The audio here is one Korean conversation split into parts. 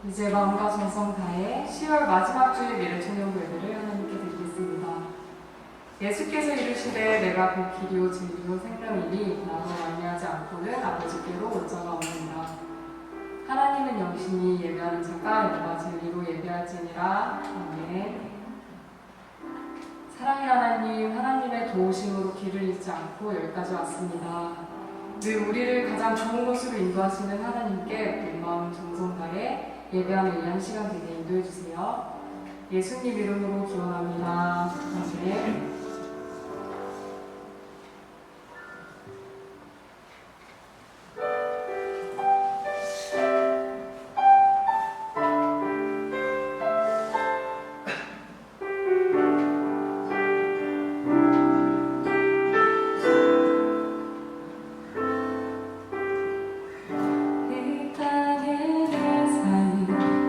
이제 마음과 정성 다해 10월 마지막 주일 미래 청년 예배를 하나님께 드리겠습니다. 예수께서 이르시되 내가 곧 길이요 진리요 생명이니 나로 말미하지 않고는 아버지께로 올 자가 없느니라. 하나님은 영신이 예배하는 자가 영과 진리로 예배할지니라. 아멘. 사랑의 하나님, 하나님의 도우심으로 길을 잃지 않고 여기까지 왔습니다. 늘 우리를 가장 좋은 곳으로 인도하시는 하나님께 온 마음 정성 다해 예배하는 이 한 시간 되게 인도해 주세요. 예수님 이름으로 기원합니다. 아멘.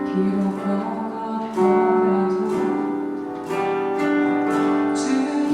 비록 걷더라도 주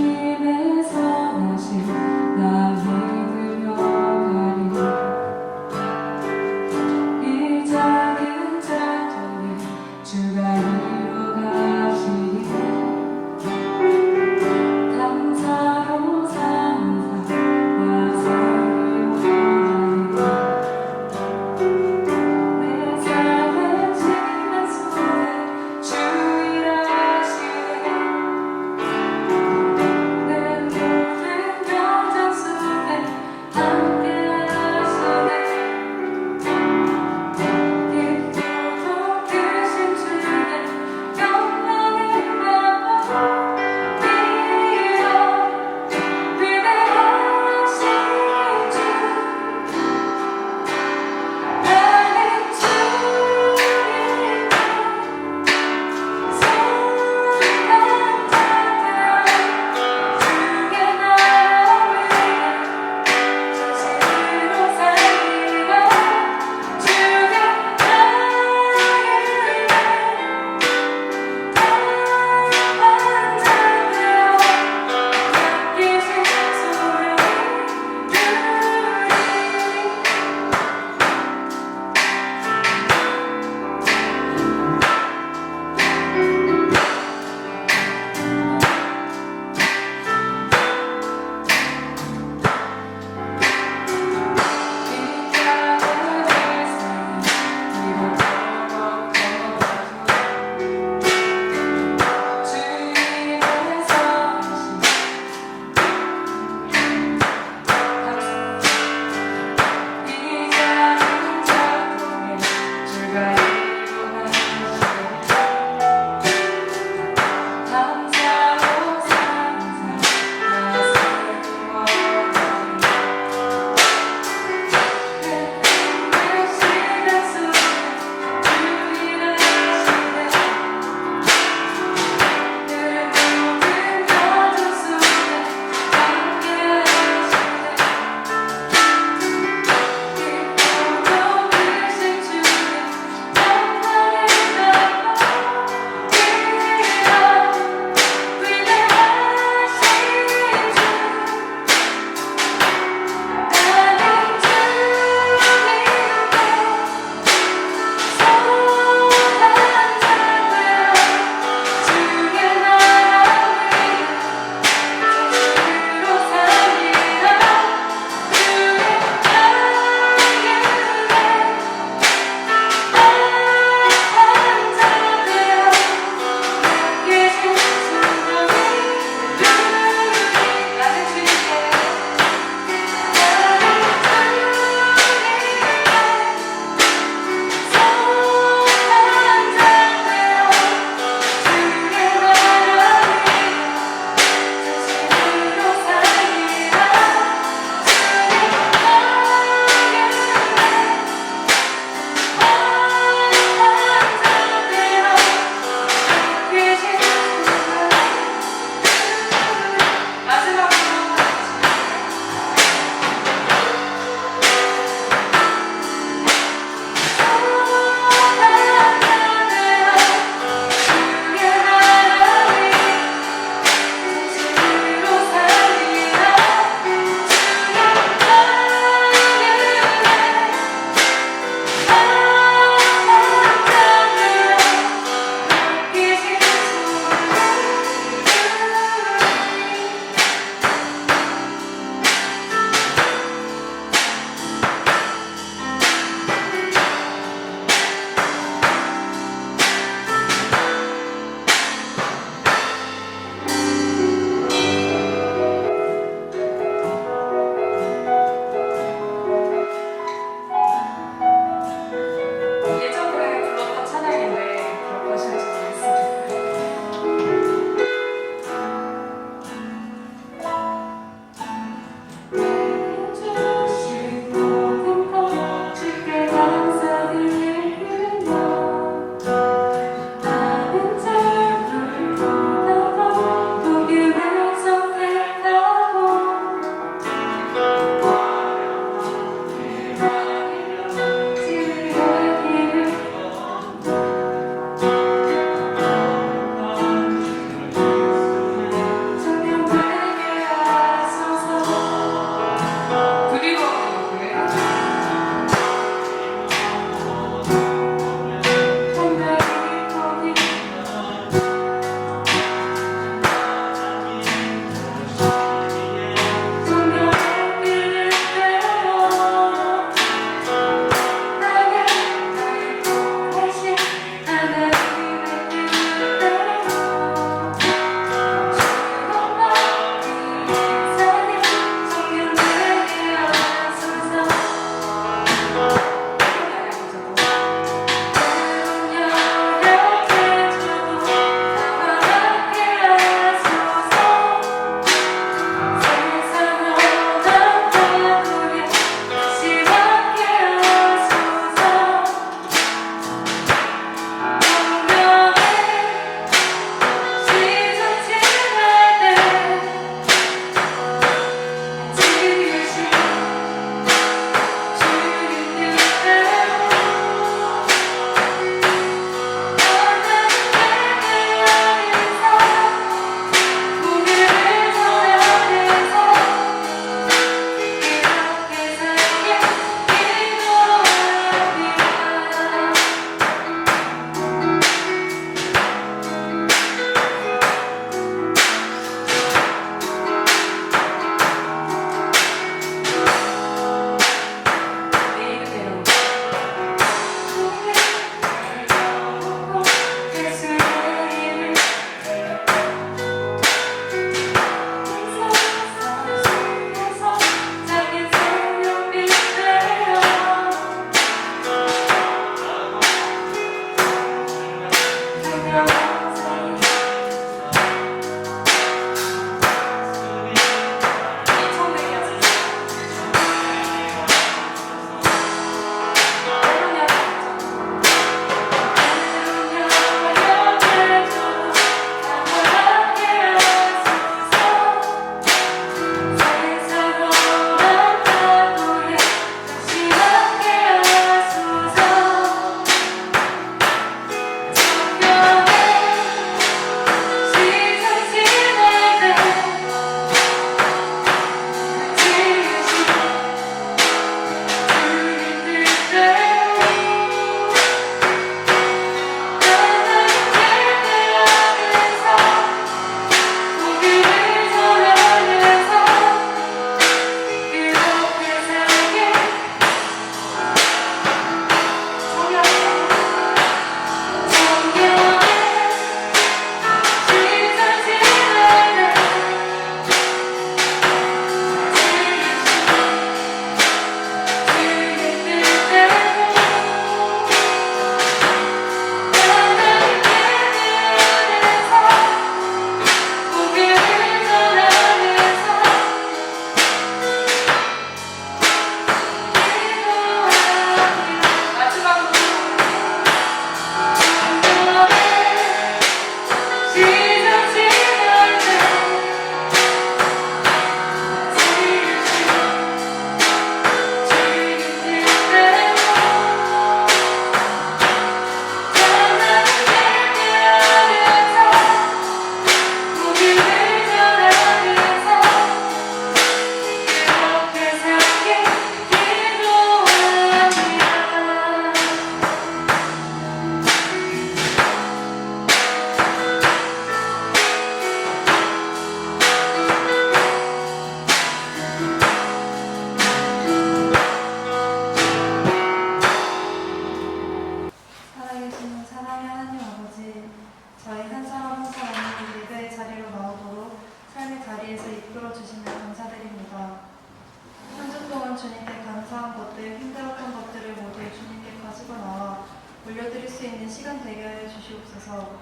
있는 시간 되게 하여 주시옵소서.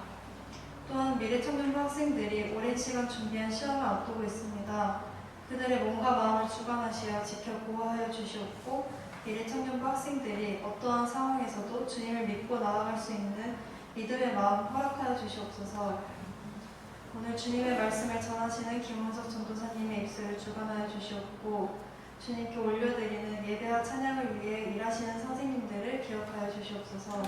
또한 미래청년부 학생들이 오랜 시간 준비한 시험을 앞두고 있습니다. 그들의 몸과 마음을 주관하시어 지켜 보호하여 주시옵고 미래청년부 학생들이 어떠한 상황에서도 주님을 믿고 나아갈 수 있는 믿음의 마음 허락하여 주시옵소서. 오늘 주님의 말씀을 전하시는 김원석 전도사님의 입술을 주관하여 주시옵고 주님께 올려드리는 예배와 찬양을 위해 일하시는 선생님들을 기억하여 주시옵소서.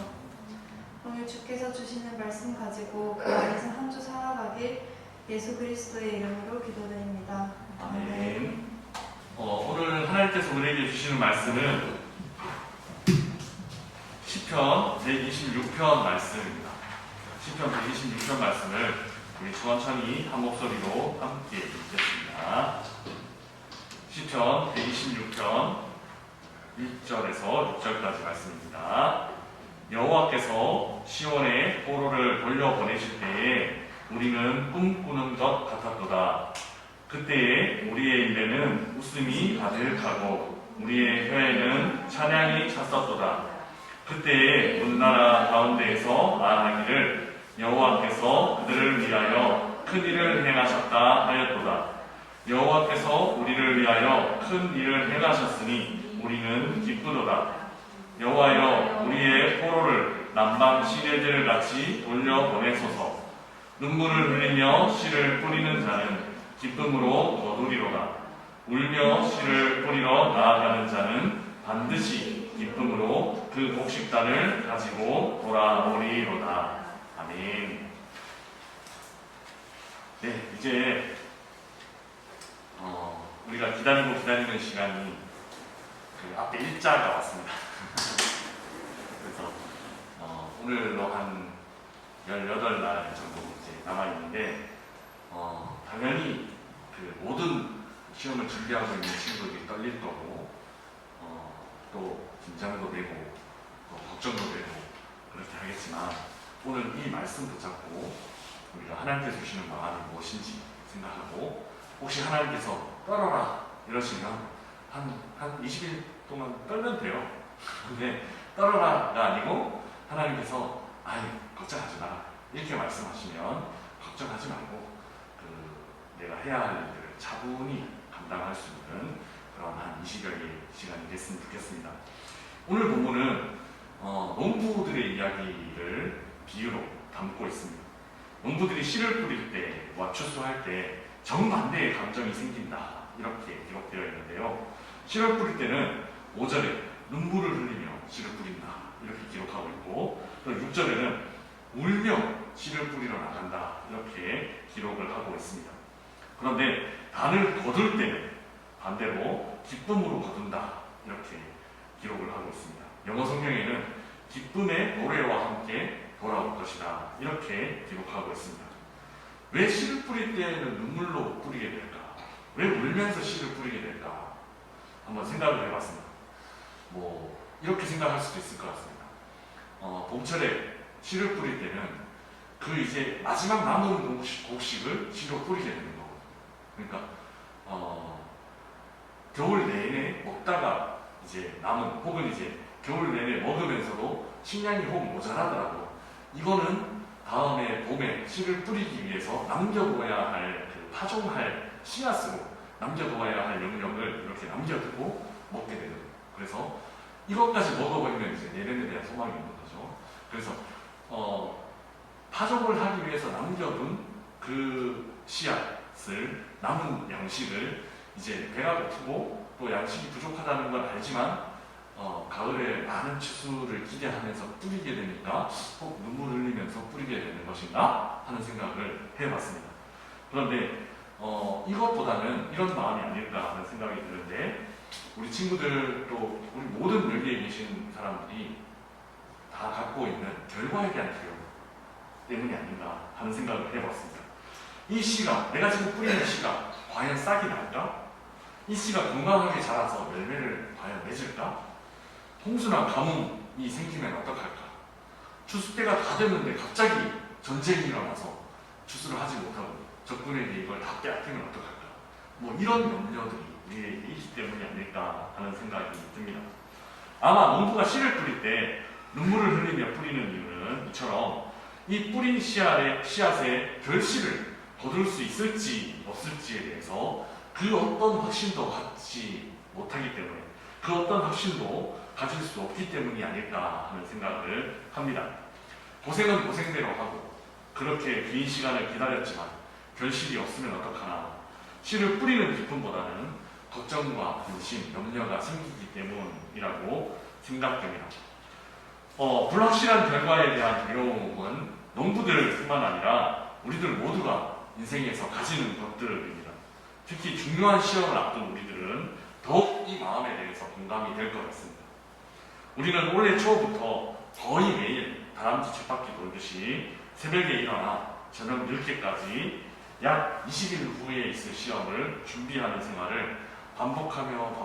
오늘 주께서 주시는 말씀 가지고 그 안에서 한 주 살아가길 예수 그리스도의 이름으로 기도드립니다. 아멘. 오늘 하나님께서 우리에게 주시는 말씀은 시편 126편 말씀입니다. 시편 126편 말씀을 우리 천천히 한 목소리로 함께 읽겠습니다. 시편 126편 1절에서 6절까지 말씀입니다. 여호와께서 시온에 포로를 돌려보내실 때에 우리는 꿈꾸는 것 같았도다. 그때에 우리의 입에는 웃음이 가득하고 우리의 혀에는 찬양이 찼었도다. 그때에 온 나라 가운데에서 말하기를 여호와께서 그들을 위하여 큰 일을 행하셨다 하였도다. 여호와께서 우리를 위하여 큰 일을 행하셨으니 우리는 기쁘도다. 여호와여 우리의 포로를 남방 시내들 같이 돌려보내소서. 눈물을 흘리며 씨를 뿌리는 자는 기쁨으로 거두리로다. 울며 씨를 뿌리러 나아가는 자는 반드시 기쁨으로 그 곡식단을 가지고 돌아오리로다. 아멘. 네, 이제 우리가 기다리는 시간이 그 앞에 일자가 왔습니다. 그래서 오늘로 한 18날 정도 이제 남아있는데 당연히 그 모든 시험을 준비하고 있는 친구들이 떨릴 거고 또 긴장도 되고 또 걱정도 되고 그렇게 하겠지만 오늘 이 말씀 붙잡고 우리가 하나님께서 주시는 마음이 무엇인지 생각하고 혹시 하나님께서 떨어라 이러시면 한 20일 동안 떨면 돼요. 근데 떨어라가 아니고 하나님께서 아니 걱정하지 마라 이렇게 말씀하시면 걱정하지 말고 내가 해야 할 일들을 차분히 감당할 수 있는 그런 한 20여일 시간이 됐으면 좋겠습니다. 오늘 본문은 농부들의 이야기를 비유로 담고 있습니다. 농부들이 씨를 뿌릴 때와 추수할 때 정반대의 감정이 생긴다 이렇게 기록되어 있는데요. 씨를 뿌릴 때는 5절에 눈물을 흘리며 씨를 뿌린다 이렇게 기록하고 있고 또 6절에는 울며 씨를 뿌리러 나간다 이렇게 기록을 하고 있습니다. 그런데 단을 거둘 때는 반대로 기쁨으로 거둔다 이렇게 기록을 하고 있습니다. 영어 성경에는 기쁨의 노래와 함께 돌아올 것이다 이렇게 기록하고 있습니다. 왜 씨를 뿌릴 때는 눈물로 뿌리게 될까? 왜 울면서 씨를 뿌리게 될까? 한번 생각을 해봤습니다. 이렇게 생각할 수도 있을 것 같습니다. 봄철에 씨를 뿌릴 때는 그 이제 마지막 남은 곡식을 씨로 뿌리게 되는 거거든요. 그러니까 겨울 내내 먹다가 이제 남은 혹은 이제 겨울 내내 먹으면서도 식량이 혹 모자라더라도 이거는 다음에 봄에 씨를 뿌리기 위해서 남겨둬야 할 그 파종할 씨앗으로 남겨둬야 할 영역을 이렇게 남겨두고 먹게 되는 거예요. 그래서 이것까지 먹어버리면 이제 내년에 대한 소망이 있는 거죠. 그래서 파종을 하기 위해서 남겨둔 그 씨앗을 남은 양식을 이제 배가 고프고 또 양식이 부족하다는 걸 알지만 가을에 많은 추수를 기대하면서 뿌리게 되니까 꼭 눈물 흘리면서 뿌리게 되는 것인가 하는 생각을 해봤습니다. 그런데 이것보다는 이런 마음이 아닐까 하는 생각이 드는데 우리 친구들 또 우리 모든 여기에 계신 사람들이 다 갖고 있는 결과에 대한 두려움 때문이 아닌가 하는 생각을 해봤습니다. 이 씨가 내가 지금 뿌리는 씨가 과연 싹이 날까? 이 씨가 건강하게 자라서 열매를 과연 맺을까? 홍수나 가뭄이 생기면 어떡할까? 추수 때가 다 됐는데 갑자기 전쟁이 일어나서 추수를 하지 못하고 적군에게 이걸 다 빼앗기면 어떡할까? 이런 염려들이 우리에게 있기 때문이 아닐까 하는 생각이 듭니다. 아마 농부가 씨를 뿌릴 때 눈물을 흘리며 뿌리는 이유는 것은 이처럼 이 뿌린 씨앗의 결실을 거둘 수 있을지 없을지에 대해서 그 어떤 확신도 갖지 못하기 때문에, 그 어떤 확신도 가질 수 없기 때문이 아닐까 하는 생각을 합니다. 고생은 고생대로 하고 그렇게 긴 시간을 기다렸지만 결실이 없으면 어떡하나, 씨를 뿌리는 기쁨보다는 걱정과 근심, 염려가 생기기 때문이라고 생각됩니다. 불확실한 결과에 대한 두려움은 농부들뿐만 아니라 우리들 모두가 인생에서 가지는 것들입니다. 특히 중요한 시험을 앞둔 우리들은 더욱 이 마음에 대해서 공감이 될 것 같습니다. 우리는 올해 초부터 거의 매일 다람쥐 쳇바퀴 돌듯이 새벽에 일어나 저녁 늦게까지 약 20일 후에 있을 시험을 준비하는 생활을 반복하며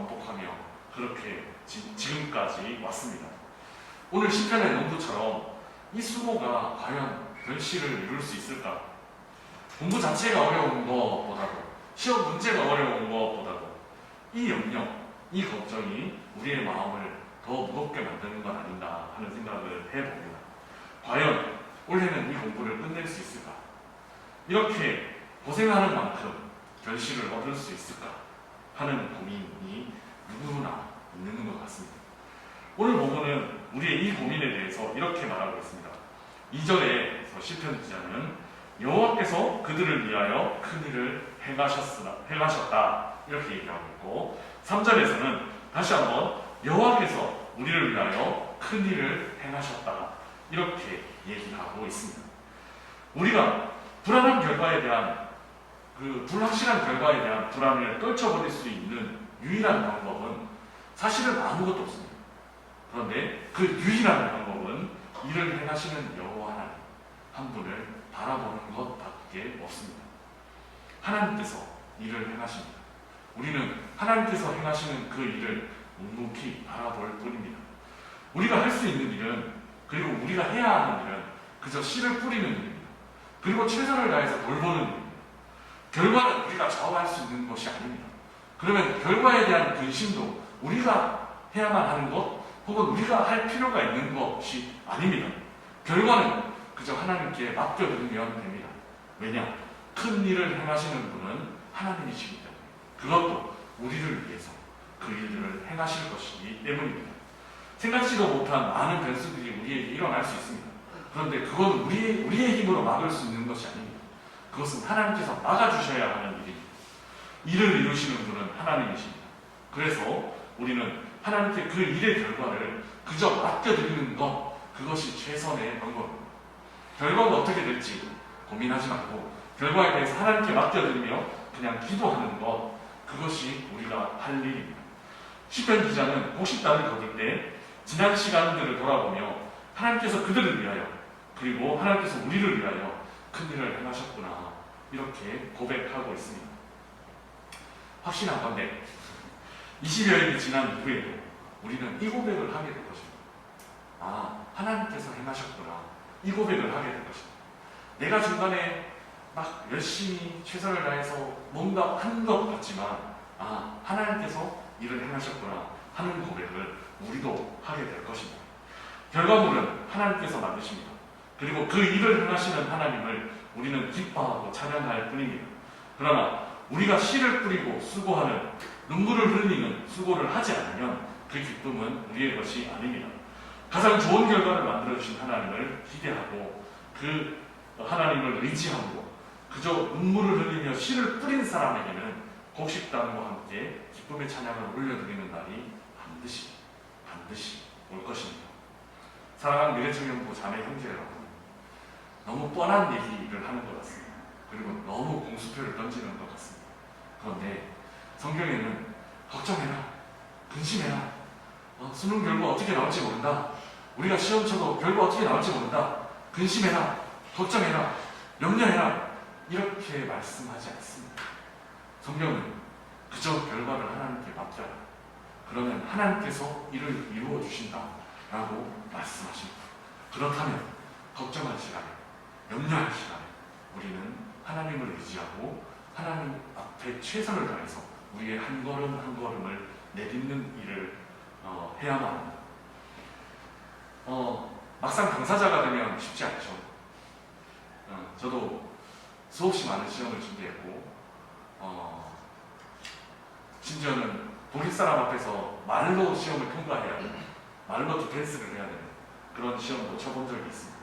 그렇게 지금까지 왔습니다. 오늘 시편의 농부처럼 이 수고가 과연 결실을 이룰 수 있을까? 공부 자체가 어려운 것보다도, 시험 문제가 어려운 것보다도 이 염려, 이 걱정이 우리의 마음을 더 무겁게 만드는 건 아닌가 하는 생각을 해봅니다. 과연 올해는 이 공부를 끝낼 수 있을까? 이렇게 고생하는 만큼 결실을 얻을 수 있을까 하는 고민이 누구나 있는 것 같습니다. 오늘 본문은 우리의 이 고민에 대해서 이렇게 말하고 있습니다. 2절에서 시편 기자는 여호와께서 그들을 위하여 큰 일을 행하셨다 이렇게 얘기하고 있고, 3절에서는 다시 한번 여호와께서 우리를 위하여 큰 일을 행하셨다 이렇게 얘기하고 있습니다. 우리가 불안한 결과에 대한, 불확실한 결과에 대한 불안을 떨쳐버릴 수 있는 유일한 방법은 사실은 아무것도 없습니다. 그런데 그 유일한 방법은 일을 행하시는 여호와 하나님 한 분을 바라보는 것밖에 없습니다. 하나님께서 일을 행하십니다. 우리는 하나님께서 행하시는 그 일을 묵묵히 바라볼 뿐입니다. 우리가 할 수 있는 일은, 그리고 우리가 해야 하는 일은 그저 씨를 뿌리는 일입니다. 그리고 최선을 다해서 돌보는 일입니다. 결과는 우리가 좌우할 수 있는 것이 아닙니다. 그러면 결과에 대한 근심도 우리가 해야만 하는 것, 혹은 우리가 할 필요가 있는 것이 아닙니다. 결과는 그저 하나님께 맡겨드리면 됩니다. 왜냐? 큰 일을 행하시는 분은 하나님이시기 때문에, 그것도 우리를 위해서 그 일들을 행하실 것이기 때문입니다. 생각지도 못한 많은 변수들이 우리에게 일어날 수 있습니다. 그런데 그건 우리의 힘으로 막을 수 있는 것이 아닙니다. 그것은 하나님께서 막아주셔야 하는 일입니다. 일을 이루시는 분은 하나님이십니다. 그래서 우리는 하나님께 그 일의 결과를 그저 맡겨드리는 것, 그것이 최선의 방법입니다. 결과가 어떻게 될지 고민하지 말고 결과에 대해서 하나님께 맡겨드리며 그냥 기도하는 것, 그것이 우리가 할 일입니다. 시편 기자는 곡식단을 거둘 때 지난 시간들을 돌아보며 하나님께서 그들을 위하여, 그리고 하나님께서 우리를 위하여 큰 일을 행하셨구나 이렇게 고백하고 있습니다. 확신한 건데 20여일이 지난 이후에도 우리는 이 고백을 하게 될 것입니다. 하나님께서 행하셨구나, 이 고백을 하게 될 것입니다. 내가 중간에 막 열심히 최선을 다해서 뭔가 한 것 같지만 하나님께서 일을 행하셨구나 하는 고백을 우리도 하게 될 것입니다. 결과물은 하나님께서 만드십니다. 그리고 그 일을 행하시는 하나님을 우리는 기뻐하고 찬양할 뿐입니다. 그러나 우리가 씨를 뿌리고 수고하는, 눈물을 흘리는 수고를 하지 않으면 그 기쁨은 우리의 것이 아닙니다. 가장 좋은 결과를 만들어주신 하나님을 기대하고 그 하나님을 의지하고 그저 눈물을 흘리며 씨를 뿌린 사람에게는 곡식단과 함께 기쁨의 찬양을 올려드리는 날이 반드시 올 것입니다. 사랑하는 미래청년부 자매 형제 여러분, 너무 뻔한 얘기를 하는 것 같습니다. 그리고 너무 공수표를 던지는 것 같습니다. 그런데 성경에는 걱정해라, 근심해라, 수능 결과 어떻게 나올지 모른다, 우리가 시험 쳐도 결과 어떻게 나올지 모른다, 근심해라, 걱정해라, 염려해라 이렇게 말씀하지 않습니다. 성경은 그저 결과를 하나님께 맡겨라, 그러면 하나님께서 이를 이루어 주신다라고 말씀하십니다. 그렇다면 걱정할 시간에, 염려할 시간에 우리는 하나님을 의지하고 하나님 앞에 최선을 다해서 우리의 한 걸음 한 걸음을 내딛는 일을 해야만 합니다. 막상 당사자가 되면 쉽지 않죠. 저도 수없이 많은 시험을 준비했고 심지어는 독일 사람 앞에서 말로 시험을 통과해야 되는, 말로 디펜스를 해야 되는 그런 시험도 쳐본 적이 있습니다.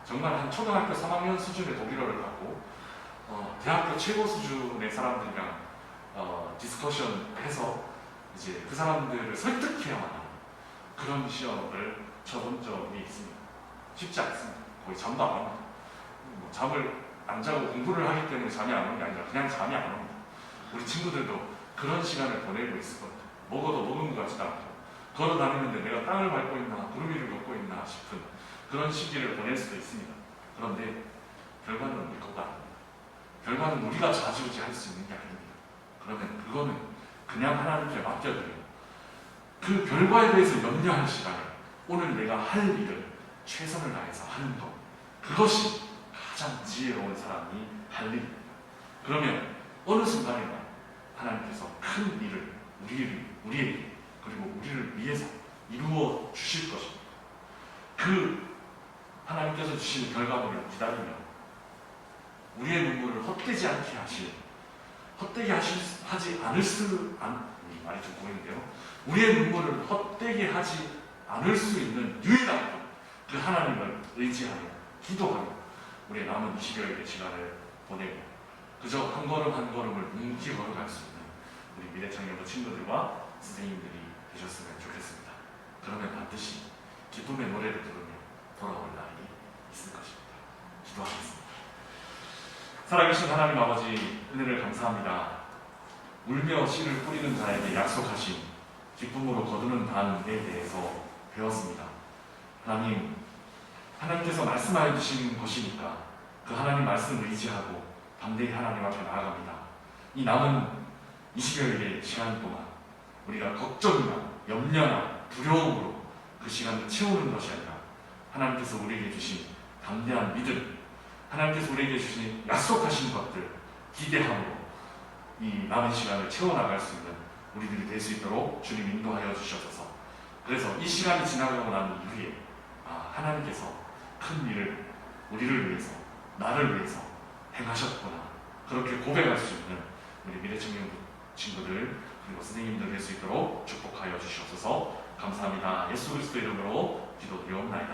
정말 한 초등학교 3학년 수준의 독일어를 갖고 대학교 최고 수준의 사람들이랑 디스커션 해서 이제 그 사람들을 설득해야만 하는 그런 시험을 쳐본 적이 있습니다. 쉽지 않습니다. 거의 잠도 안 옵니다. 잠을 안 자고 공부를 하기 때문에 잠이 안 오는 게 아니라 그냥 잠이 안 옵니다. 우리 친구들도 그런 시간을 보내고 있을 겁니다. 먹어도 먹은 것 같지도 않고 걸어 다니는데 내가 땅을 밟고 있나 구름 위를 걷고 있나 싶은 그런 시기를 보낼 수도 있습니다. 그런데 결과는 우리 거가 아닙니다. 결과는 우리가 좌지우지할 수 있는 게 아닙니다. 그러면 그거는 그냥 하나님께 맡겨드리고 그 결과에 대해서 염려할 시간에 오늘 내가 할 일을 최선을 다해서 하는 것, 그것이 가장 지혜로운 사람이 할 일입니다. 그러면 어느 순간인가 하나님께서 큰 일을 우리에게 그리고 우리를 위해서 이루어 주실 것입니다. 그 하나님께서 주신 결과물을 기다리며 우리의 눈물을 헛되지 않게 헛되게 하지 않을 말이 좀 보이는데요. 우리의 눈물을 헛되게 하지 않을 수 있는 유일한 분, 그 하나님을 의지하며 기도하며 우리의 남은 20여일의 시간을 보내고 그저 한 걸음 한 걸음을 뭉키 걸어갈 수 있는 우리 미래청년부 친구들과 선생님들이 되셨으면 좋겠습니다. 그러면 반드시 기쁨의 노래를 부르며 돌아올 날이 있을 것입니다. 기도하겠습니다. 살아계신 하나님 아버지, 은혜를 감사합니다. 울며 씨를 뿌리는 자에게 약속하신 기쁨으로 거두는 단에 대해서 배웠습니다. 하나님, 하나님께서 말씀하여 주신 것이니까 그 하나님 말씀을 의지하고 담대히 하나님 앞에 나아갑니다. 이 남은 20여일의 시간 동안 우리가 걱정이나 염려나 두려움으로 그 시간을 채우는 것이 아니라 하나님께서 우리에게 주신 담대한 믿음, 하나님께서 우리에게 주신 약속하신 것들, 기대함으로 이 남은 시간을 채워나갈 수 있는 우리들이 될 수 있도록 주님 인도하여 주셔서 그래서 이 시간이 지나가고 난 이후에 하나님께서 큰 일을 우리를 위해서, 나를 위해서 행하셨구나, 그렇게 고백할 수 있는 우리 미래청년 친구들 그리고 선생님들 될 수 있도록 축복하여 주시옵소서. 감사합니다. 예수 그리스도 이름으로 기도드리옵나이다.